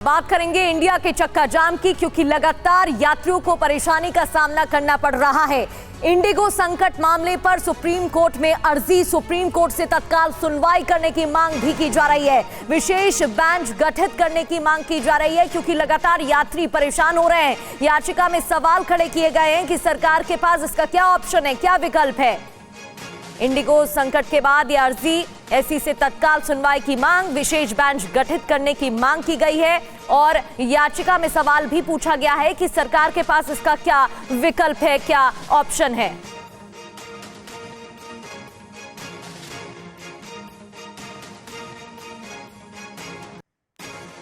बात करेंगे इंडिया के चक्का जाम की, क्योंकि लगातार यात्रियों को परेशानी का सामना करना पड़ रहा है। इंडिगो संकट मामले पर सुप्रीम कोर्ट में अर्जी, सुप्रीम कोर्ट से तत्काल सुनवाई करने की मांग भी की जा रही है। विशेष बेंच गठित करने की मांग की जा रही है, क्योंकि लगातार यात्री परेशान हो रहे हैं। याचिका में सवाल खड़े किए गए हैं कि सरकार के पास इसका क्या ऑप्शन है, क्या विकल्प है। इंडिगो संकट के बाद यह अर्जी एससी से तत्काल सुनवाई की मांग, विशेष बेंच गठित करने की मांग की गई है और याचिका में सवाल भी पूछा गया है कि सरकार के पास इसका क्या विकल्प है, क्या ऑप्शन है।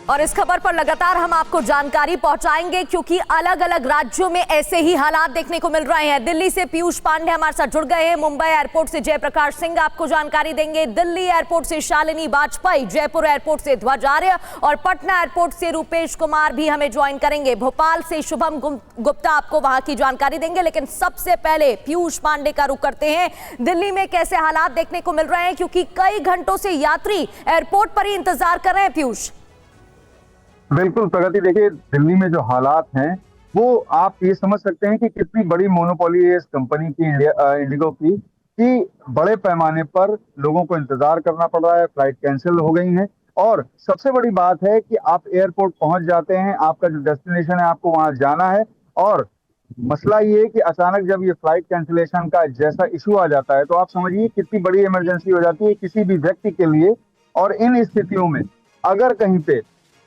और इस खबर पर लगातार हम आपको जानकारी पहुंचाएंगे, क्योंकि अलग अलग राज्यों में ऐसे ही हालात देखने को मिल रहे हैं। दिल्ली से पीयूष पांडे हमारे साथ जुड़ गए हैं, मुंबई एयरपोर्ट से जयप्रकाश सिंह आपको जानकारी देंगे, दिल्ली एयरपोर्ट से शालिनी वाजपेयी, जयपुर एयरपोर्ट से ध्वज आर्य और पटना एयरपोर्ट से रूपेश कुमार भी हमें ज्वाइन करेंगे। भोपाल से शुभम गुप्ता आपको वहां की जानकारी देंगे। लेकिन सबसे पहले पीयूष पांडे का रुख करते हैं। दिल्ली में कैसे हालात देखने को मिल रहे हैं, क्योंकि कई घंटों से यात्री एयरपोर्ट पर ही इंतजार कर रहे हैं। पीयूष, बिल्कुल प्रगति, देखिए दिल्ली में जो हालात हैं वो आप ये समझ सकते हैं कि कितनी बड़ी मोनोपोली है इस कंपनी की, इंडिगो की, कि बड़े पैमाने पर लोगों को इंतजार करना पड़ रहा है, फ्लाइट कैंसिल हो गई हैं। और सबसे बड़ी बात है कि आप एयरपोर्ट पहुंच जाते हैं, आपका जो डेस्टिनेशन है आपको वहां जाना है, और मसला ये है कि अचानक जब ये फ्लाइट कैंसिलेशन का जैसा इशू आ जाता है तो आप समझिए कितनी बड़ी इमरजेंसी हो जाती है किसी भी व्यक्ति के लिए। और इन स्थितियों में अगर कहीं पे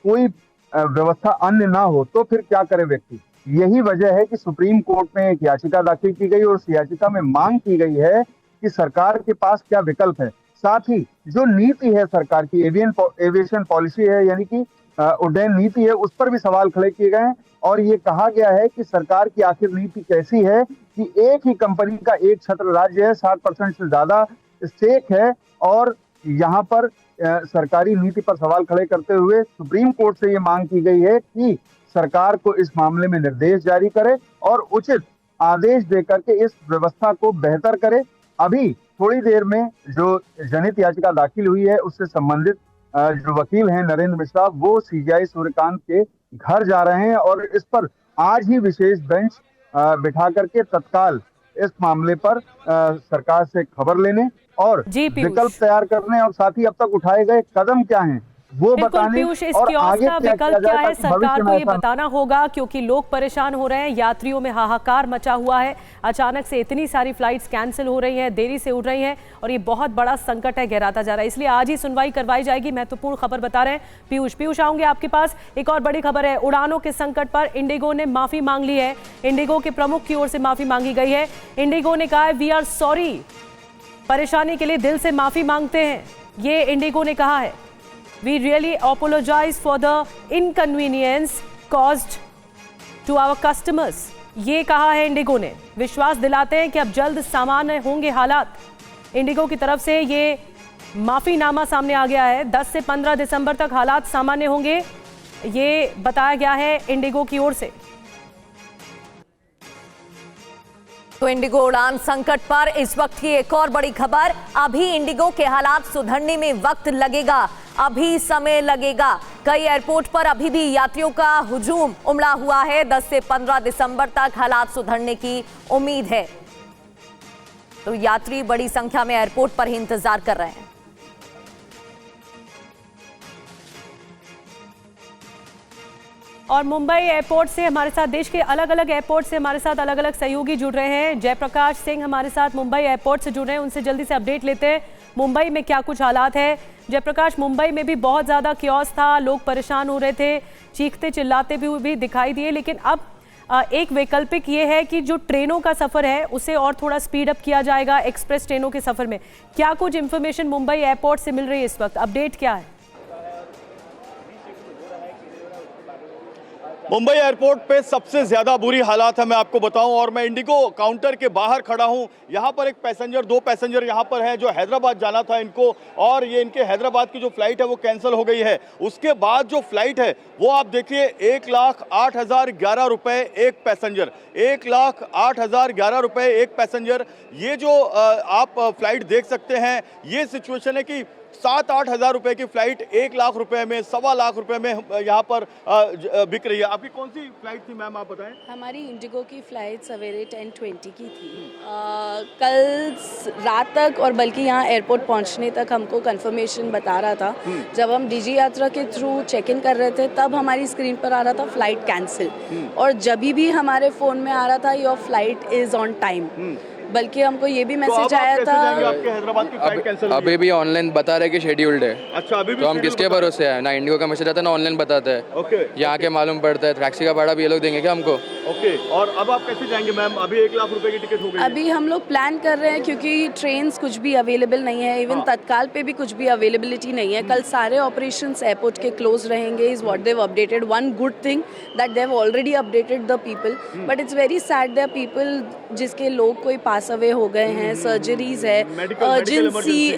कोई व्यवस्था अन्य ना हो तो फिर क्या करे व्यक्ति। यही वजह है कि सुप्रीम कोर्ट में एक याचिका दाखिल की गई और उस याचिका में मांग की गई है कि सरकार के पास क्या विकल्प है। साथ ही जो नीति है सरकार की, एविएशन पॉलिसी है, यानी कि उड्डयन नीति है, उस पर भी सवाल खड़े किए गए हैं। और ये कहा गया है कि सरकार की आखिर नीति कैसी है कि एक ही कंपनी का एक छत्र राज्य है, 60% से ज्यादा स्टेक है, और यहाँ पर सरकारी नीति पर सवाल खड़े करते हुए सुप्रीम कोर्ट से ये मांग की गई है कि सरकार को इस मामले में निर्देश जारी करे और उचित आदेश देकर के इस व्यवस्था को बेहतर करे। अभी थोड़ी देर में जो जनहित याचिका दाखिल हुई है उससे संबंधित जो वकील हैं नरेंद्र मिश्रा, वो सीजेआई सूर्यकांत के घर जा रहे हैं और इस पर आज ही विशेष बेंच बिठा करके तत्काल इस मामले पर सरकार से खबर लेने और विकल्प तैयार करने और साथ ही अब तक उठाए गए कदम क्या हैं वो बताने और आगे क्या विकल्प क्या है सरकार को ये बताना होगा, क्योंकि लोग परेशान हो रहे हैं। यात्रियों में हाहाकार मचा हुआ है। अचानक से इतनी सारी फ्लाइट्स कैंसिल हो रही हैं, देरी से उड़ रही हैं और ये बहुत बड़ा संकट है, गहराता जा रहा है। इसलिए आज ही सुनवाई करवाई जाएगी। महत्वपूर्ण खबर बता रहे हैं पीयूष आऊंगे आपके पास। एक और बड़ी खबर है, उड़ानों के संकट पर इंडिगो ने माफी मांग ली है। इंडिगो के प्रमुख की ओर से माफी मांगी गई है। इंडिगो ने कहा है वी आर सॉरी, परेशानी के लिए दिल से माफी मांगते हैं, ये इंडिगो ने कहा है। We really apologize for the inconvenience caused to our customers. ये कहा है इंडिगो ने। विश्वास दिलाते हैं कि अब जल्द सामान्य होंगे हालात। इंडिगो की तरफ से ये माफीनामा सामने आ गया है। 10 से 15 दिसंबर तक हालात सामान्य होंगे, ये बताया गया है इंडिगो की ओर से। तो इंडिगो उड़ान संकट पर इस वक्त की एक और बड़ी खबर, अभी इंडिगो के हालात सुधरने में वक्त लगेगा, अभी समय लगेगा। कई एयरपोर्ट पर अभी भी यात्रियों का हुजूम उमड़ा हुआ है। 10 से 15 दिसंबर तक हालात सुधरने की उम्मीद है। तो यात्री बड़ी संख्या में एयरपोर्ट पर ही इंतजार कर रहे हैं। और मुंबई एयरपोर्ट से हमारे साथ, देश के अलग अलग एयरपोर्ट से हमारे साथ अलग अलग सहयोगी जुड़ रहे हैं। जयप्रकाश सिंह हमारे साथ मुंबई एयरपोर्ट से जुड़ रहे हैं, उनसे जल्दी से अपडेट लेते हैं मुंबई में क्या कुछ हालात है। जयप्रकाश, मुंबई में भी बहुत ज़्यादा क्योस था, लोग परेशान हो रहे थे, चीखते चिल्लाते भी दिखाई दिए, लेकिन अब एक वैकल्पिक ये है कि जो ट्रेनों का सफ़र है उसे और थोड़ा स्पीड अप किया जाएगा। एक्सप्रेस ट्रेनों के सफ़र में क्या कुछ इन्फॉर्मेशन मुंबई एयरपोर्ट से मिल रही है इस वक्त, अपडेट क्या है? मुंबई एयरपोर्ट पे सबसे ज़्यादा बुरी हालात है, मैं आपको बताऊं। और मैं इंडिगो काउंटर के बाहर खड़ा हूं। यहां पर एक पैसेंजर, 2 पैसेंजर यहां पर हैं जो हैदराबाद जाना था इनको, और ये इनके हैदराबाद की जो फ्लाइट है वो कैंसिल हो गई है। उसके बाद जो फ्लाइट है वो आप देखिए 1,08,011 रुपये एक पैसेंजर, 1,08,011 रुपये एक पैसेंजर। ये जो आप फ्लाइट देख सकते हैं, ये सिचुएशन है कि 7-8 हज़ार रुपए की फ्लाइट 1 लाख रुपए में, 1.25 लाख रुपए में यहाँ पर बिक रही है। आपकी कौन सी फ्लाइट थी मैम, आप बताएं? हमारी इंडिगो की फ़्लाइट सवेरे 10:20 की थी। कल रात तक और बल्कि यहाँ एयरपोर्ट पहुँचने तक हमको कंफर्मेशन बता रहा था। जब हम डिजी यात्रा के थ्रू चेक इन कर रहे थे तब हमारी स्क्रीन पर आ रहा था फ्लाइट कैंसिल, और जब भी हमारे फ़ोन में आ रहा था your flight is on time. बल्कि हमको ये भी मैसेज आया था, आपके हैदराबाद की फ्लाइट कैंसिल हो अभी भी ऑनलाइन बता रहे कि शेड्यूल्ड है। अच्छा, अभी भी तो हम किसके भरोसे हैं? ना इंडिगो का मैसेज आता है ना ऑनलाइन बताता है। ओके, यहाँ के मालूम पड़ता है। टैक्सी का भाड़ा भी ये लोग देंगे क्या हमको? ओके। और अब आप कैसे जाएंगे मैम? अभी 1 लाख रुपए की टिकट हो गई है। अभी हम लोग प्लान कर रहे हैं क्योंकि ट्रेन्स कुछ भी अवेलेबल नहीं है, इवन तत्काल पे भी कुछ भी अवेलेबिलिटी नहीं है। कल सारे ऑपरेशंस एयरपोर्ट के क्लोज रहेंगे, is what they've updated. One good thing that they've already updated the people, but it's very sad there people जिसके लोग कोई पास अवे हो गए हैं, सर्जरीज है,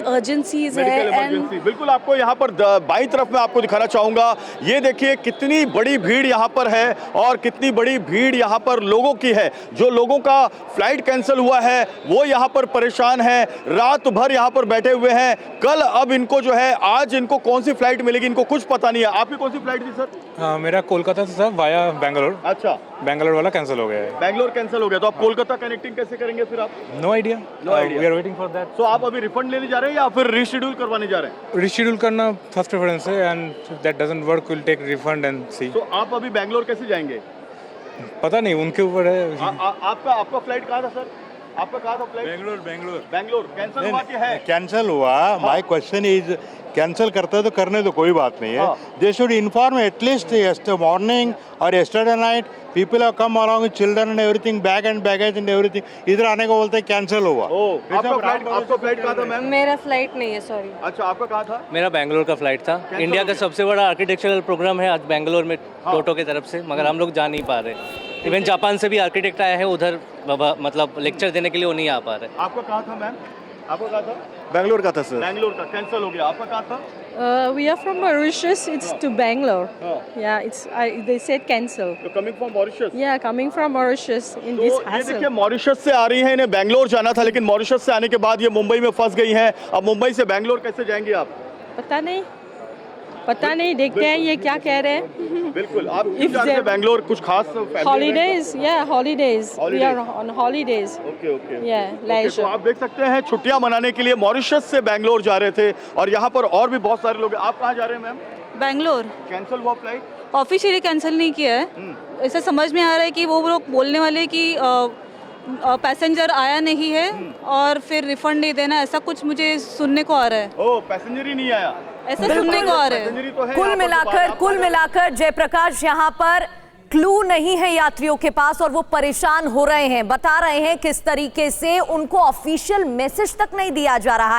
अर्जेंसीज है। एंड बिल्कुल आपको यहाँ पर बाईं तरफ में आपको दिखाना चाहूंगा, ये देखिए कितनी बड़ी भीड़ यहाँ पर है और कितनी बड़ी भीड़ यहाँ पर लोगों की है। जो लोगों का फ्लाइट कैंसिल हुआ है वो यहाँ पर परेशान है, रात भर यहाँ पर बैठे हुए हैं। कल अब इनको जो है, आज इनको कौन सी फ्लाइट मिलेगी इनको कुछ पता नहीं है। आपकी कौन सी फ्लाइट थी सर? मेरा कोलकाता से सर वाया बेंगलोर। अच्छा, बेंगलोर वाला कैंसिल हो गया है। बेंगलोर कैंसिल हो गया, तो आप कोलकाता कनेक्टिंग कैसे करेंगे फिर आप? No idea, we are waiting for that. तो आप अभी रिफंड लेने जा रहे हैं या फिर रीशेड्यूल करवाने जा रहे हैं? रीशेड्यूल करना फर्स्ट प्रेफरेंस है, and that doesn't work will take refund and see. तो आप अभी बेंगलोर कैसे जाएंगे? पता नहीं, उनके ऊपर है। आपका फ्लाइट कहाँ था सर? आपका कहाँ था फ्लाइट? बेंगलोर कैंसिल हुआ कि है? कैंसिल हुआ। माय क्वेश्चन इज, कैंसिल करते तो करने तो कोई बात नहीं है। They should inform at least yesterday morning और yesterday night. People have come along with children and everything, bag and baggage and everything. इधर आने को बोलते हैं कैंसिल हुआ। आपका फ्लाइट कहाँ था मैम? मेरा फ्लाइट नहीं है, सॉरी। अच्छा, आपका कहाँ था? मेरा बेंगलोर का फ्लाइट था। इंडिया का सबसे बड़ा आर्किटेक्चरल प्रोग्राम है आज बेंगलोर में टोटो की तरफ से, मगर हम लोग जा नहीं पा रहे। इवन जापान से भी आर्किटेक्ट आया है उधर, मतलब लेक्चर देने के लिए, वो नहीं आ पा रहे। आपका कहाँ था मैम? आपका कहाँ था? बेंगलोर का था सर। बेंगलोर का कैंसिल हो गया। आपका कहाँ था? We are from Mauritius. It's to Bangalore. Yeah, they said cancel. तो coming from Mauritius? Yeah, coming from Mauritius in this तो ये hassle. देखिए मॉरिशस से आ रही हैं, इन्हें बेंगलोर जाना था, लेकिन मॉरिशस से आने के बाद ये मुंबई में फंस गई हैं। अब मुंबई से बेंगलोर कैसे जाएंगे आप? पता नहीं, देखते हैं ये क्या कह रहे हैं। बिल्कुल। आप क्यों जा रहे हैं बेंगलोर? कुछ खास Holidays, yeah, holidays. We Holidays. are on holidays. Okay. Yeah, तो leisure. आप देख सकते हैं छुट्टियां मनाने के लिए मॉरिशस से बेंगलोर जा रहे थे, और यहाँ पर और भी बहुत सारे लोग हैं। आप कहाँ जा रहे हैं मैम? बेंगलोर। कैंसिल हुआ फ्लाइट? ऑफिशियली कैंसिल नहीं किया है। ऐसा समझ में आ रहा है कि वो लोग बोलने वाले कि पैसेंजर आया नहीं है और फिर रिफंड नहीं देना, ऐसा कुछ मुझे सुनने को आ रहा है। ओह, पैसेंजर ही नहीं आया? ऐसा सुनने को आ रहा है। पैसेंजर ही तो है। कुल मिलाकर जयप्रकाश, यहाँ पर क्लू नहीं है यात्रियों के पास और वो परेशान हो रहे हैं। बता रहे हैं किस तरीके से उनको ऑफिशियल मैसेज तक नहीं दिया जा रहा है।